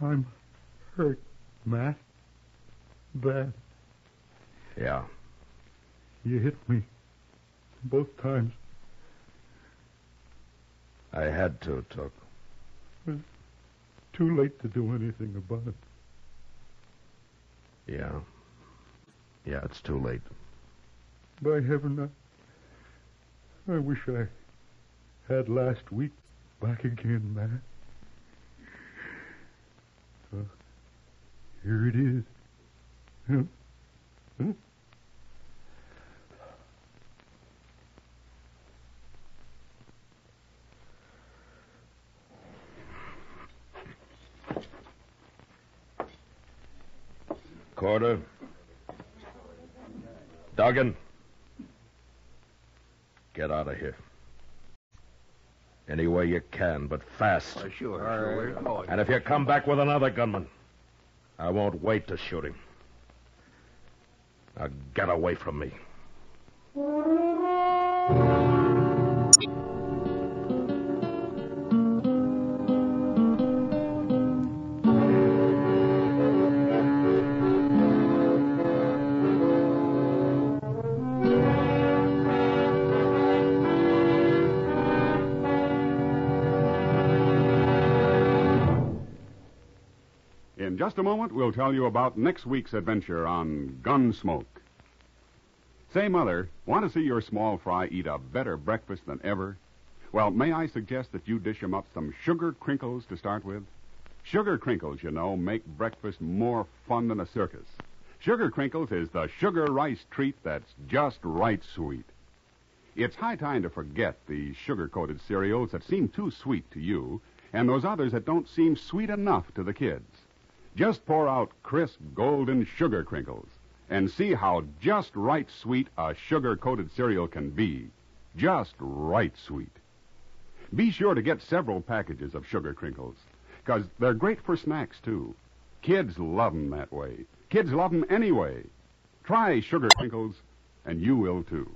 I'm hurt, Matt. Bad. Yeah. You hit me both times. I had to, Toke. It's too late to do anything about it. Yeah. Yeah, it's too late. By heaven, I wish I had last week back again, Matt. Here it is. Huh? Quarter. Duggan. Get out of here. Any way you can, but fast. Sure. Oh, And if you come back with another gunman, I won't wait to shoot him. Now get away from me. In just a moment, we'll tell you about next week's adventure on Gunsmoke. Say, Mother, want to see your small fry eat a better breakfast than ever? Well, may I suggest that you dish 'em up some sugar crinkles to start with? Sugar crinkles, you know, make breakfast more fun than a circus. Sugar crinkles is the sugar rice treat that's just right sweet. It's high time to forget the sugar-coated cereals that seem too sweet to you and those others that don't seem sweet enough to the kids. Just pour out crisp, golden sugar crinkles and see how just right sweet a sugar-coated cereal can be. Just right sweet. Be sure to get several packages of sugar crinkles, because they're great for snacks, too. Kids love 'em that way. Kids love 'em anyway. Try sugar crinkles, and you will, too.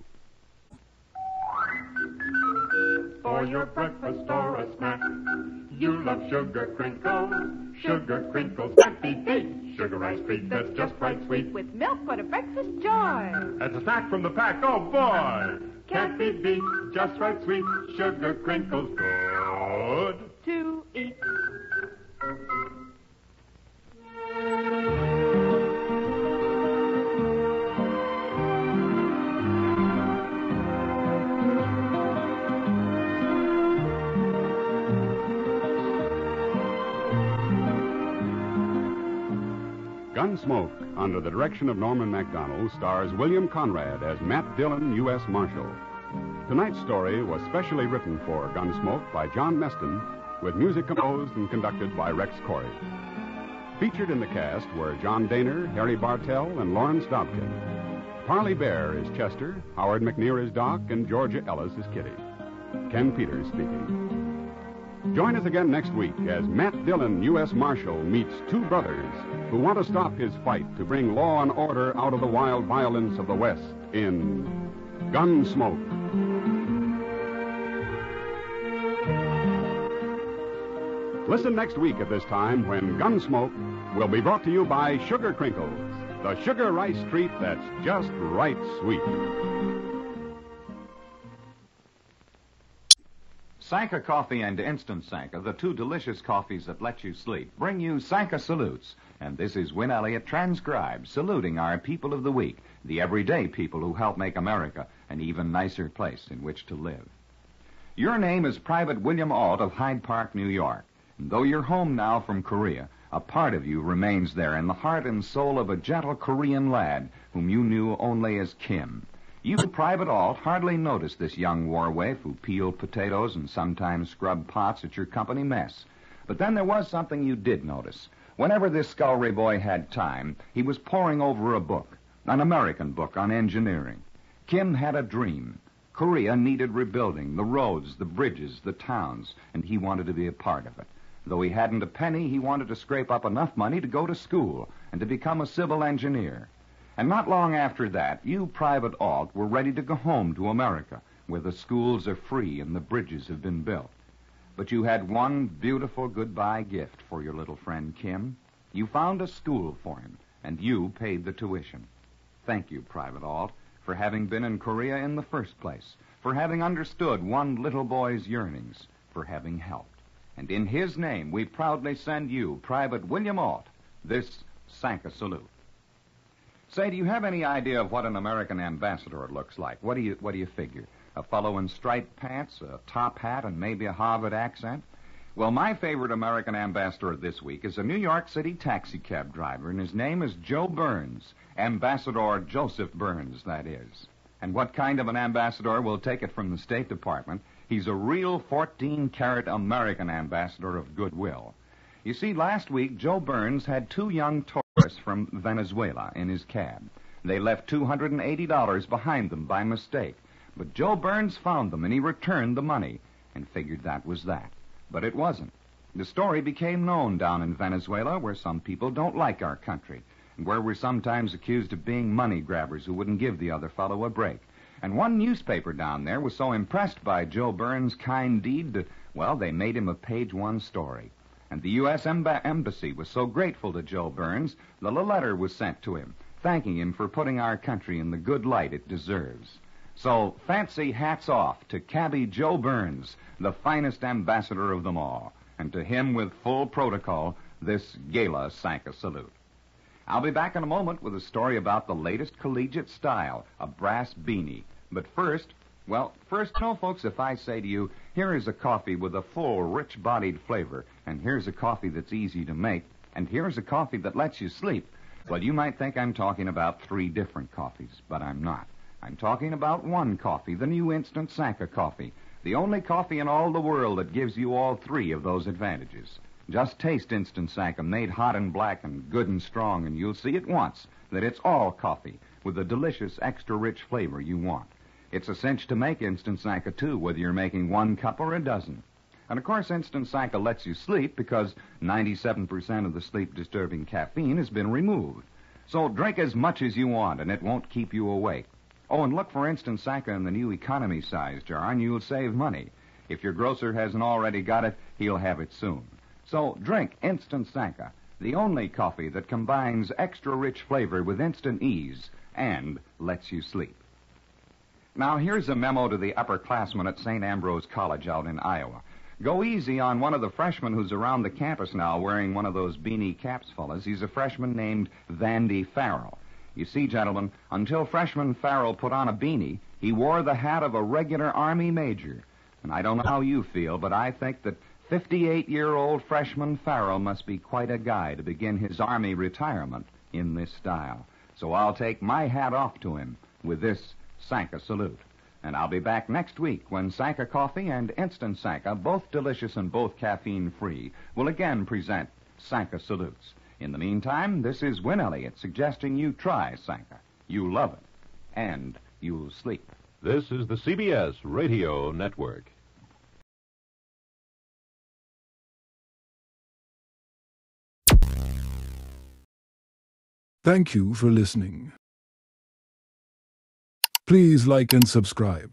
For your breakfast or a snack, you love sugar crinkles. Sugar crinkles can't be beat. Sugar rice treat that's just right sweet. With milk, what a breakfast joy. As a snack from the pack, oh boy! Can't be beat, just right sweet. Sugar crinkles good to eat. Gunsmoke, under the direction of Norman MacDonald, stars William Conrad as Matt Dillon, U.S. Marshal. Tonight's story was specially written for Gunsmoke by John Meston, with music composed and conducted by Rex Corey. Featured in the cast were John Daner, Harry Bartell, and Lawrence Dobkin. Parley Bear is Chester, Howard McNear is Doc, and Georgia Ellis is Kitty. Ken Peters speaking. Join us again next week as Matt Dillon, U.S. Marshal, meets two brothers who want to stop his fight to bring law and order out of the wild violence of the West in Gunsmoke. Listen next week at this time when Gunsmoke will be brought to you by Sugar Crinkles, the sugar rice treat that's just right sweet. Sanka Coffee and Instant Sanka, the two delicious coffees that let you sleep, bring you Sanka Salutes. And this is Win Elliott transcribed, saluting our people of the week, the everyday people who help make America an even nicer place in which to live. Your name is Private William Ault of Hyde Park, New York. And though you're home now from Korea, a part of you remains there in the heart and soul of a gentle Korean lad whom you knew only as Kim. You, Private Ault, hardly noticed this young war waif who peeled potatoes and sometimes scrubbed pots at your company mess. But then there was something you did notice. Whenever this scullery boy had time, he was poring over a book, an American book on engineering. Kim had a dream. Korea needed rebuilding, the roads, the bridges, the towns, and he wanted to be a part of it. Though he hadn't a penny, he wanted to scrape up enough money to go to school and to become a civil engineer. And not long after that, you, Private Ault, were ready to go home to America, where the schools are free and the bridges have been built. But you had one beautiful goodbye gift for your little friend Kim. You found a school for him, and you paid the tuition. Thank you, Private Ault, for having been in Korea in the first place, for having understood one little boy's yearnings, for having helped. And in his name, we proudly send you, Private William Ault, this Sanka salute. Say, do you have any idea of what an American ambassador looks like? What do you figure? A fellow in striped pants, a top hat, and maybe a Harvard accent? Well, my favorite American ambassador this week is a New York City taxicab driver, and his name is Joe Burns. Ambassador Joseph Burns, that is. And what kind of an ambassador will take it from the State Department? He's a real 14-carat American ambassador of goodwill. You see, last week, Joe Burns had two young tourists from Venezuela in his cab. They left $280 behind them by mistake. But Joe Burns found them, and he returned the money and figured that was that. But it wasn't. The story became known down in Venezuela, where some people don't like our country, and where we're sometimes accused of being money grabbers who wouldn't give the other fellow a break. And one newspaper down there was so impressed by Joe Burns' kind deed that, well, they made him a page-one story. And the U.S. Embassy was so grateful to Joe Burns that a letter was sent to him, thanking him for putting our country in the good light it deserves. So, fancy hats off to Cabby Joe Burns, the finest ambassador of them all, and to him with full protocol, this gala Sanka salute. I'll be back in a moment with a story about the latest collegiate style, a brass beanie. But first, folks, if I say to you, here is a coffee with a full, rich-bodied flavor, and here's a coffee that's easy to make, and here's a coffee that lets you sleep, well, you might think I'm talking about three different coffees, but I'm not. I'm talking about one coffee, the new Instant Sanka coffee, the only coffee in all the world that gives you all three of those advantages. Just taste Instant Sanka, made hot and black and good and strong, and you'll see at once that it's all coffee with the delicious, extra-rich flavor you want. It's a cinch to make Instant Sanka, too, whether you're making 1 cup or a dozen. And, of course, Instant Sanka lets you sleep because 97% of the sleep-disturbing caffeine has been removed. So drink as much as you want, and it won't keep you awake. Oh, and look for Instant Sanka in the new economy size jar, and you'll save money. If your grocer hasn't already got it, he'll have it soon. So drink Instant Sanka, the only coffee that combines extra-rich flavor with instant ease and lets you sleep. Now, here's a memo to the upperclassmen at St. Ambrose College out in Iowa. Go easy on one of the freshmen who's around the campus now wearing one of those beanie caps, fellas. He's a freshman named Vandy Farrell. You see, gentlemen, until freshman Farrell put on a beanie, he wore the hat of a regular Army major. And I don't know how you feel, but I think that 58-year-old freshman Farrell must be quite a guy to begin his Army retirement in this style. So I'll take my hat off to him with this Sanka salute. And I'll be back next week when Sanka Coffee and Instant Sanka, both delicious and both caffeine-free, will again present Sanka salutes. In the meantime, this is Win Elliott suggesting you try Sanka. You love it, and you'll sleep. This is the CBS Radio Network. Thank you for listening. Please like and subscribe.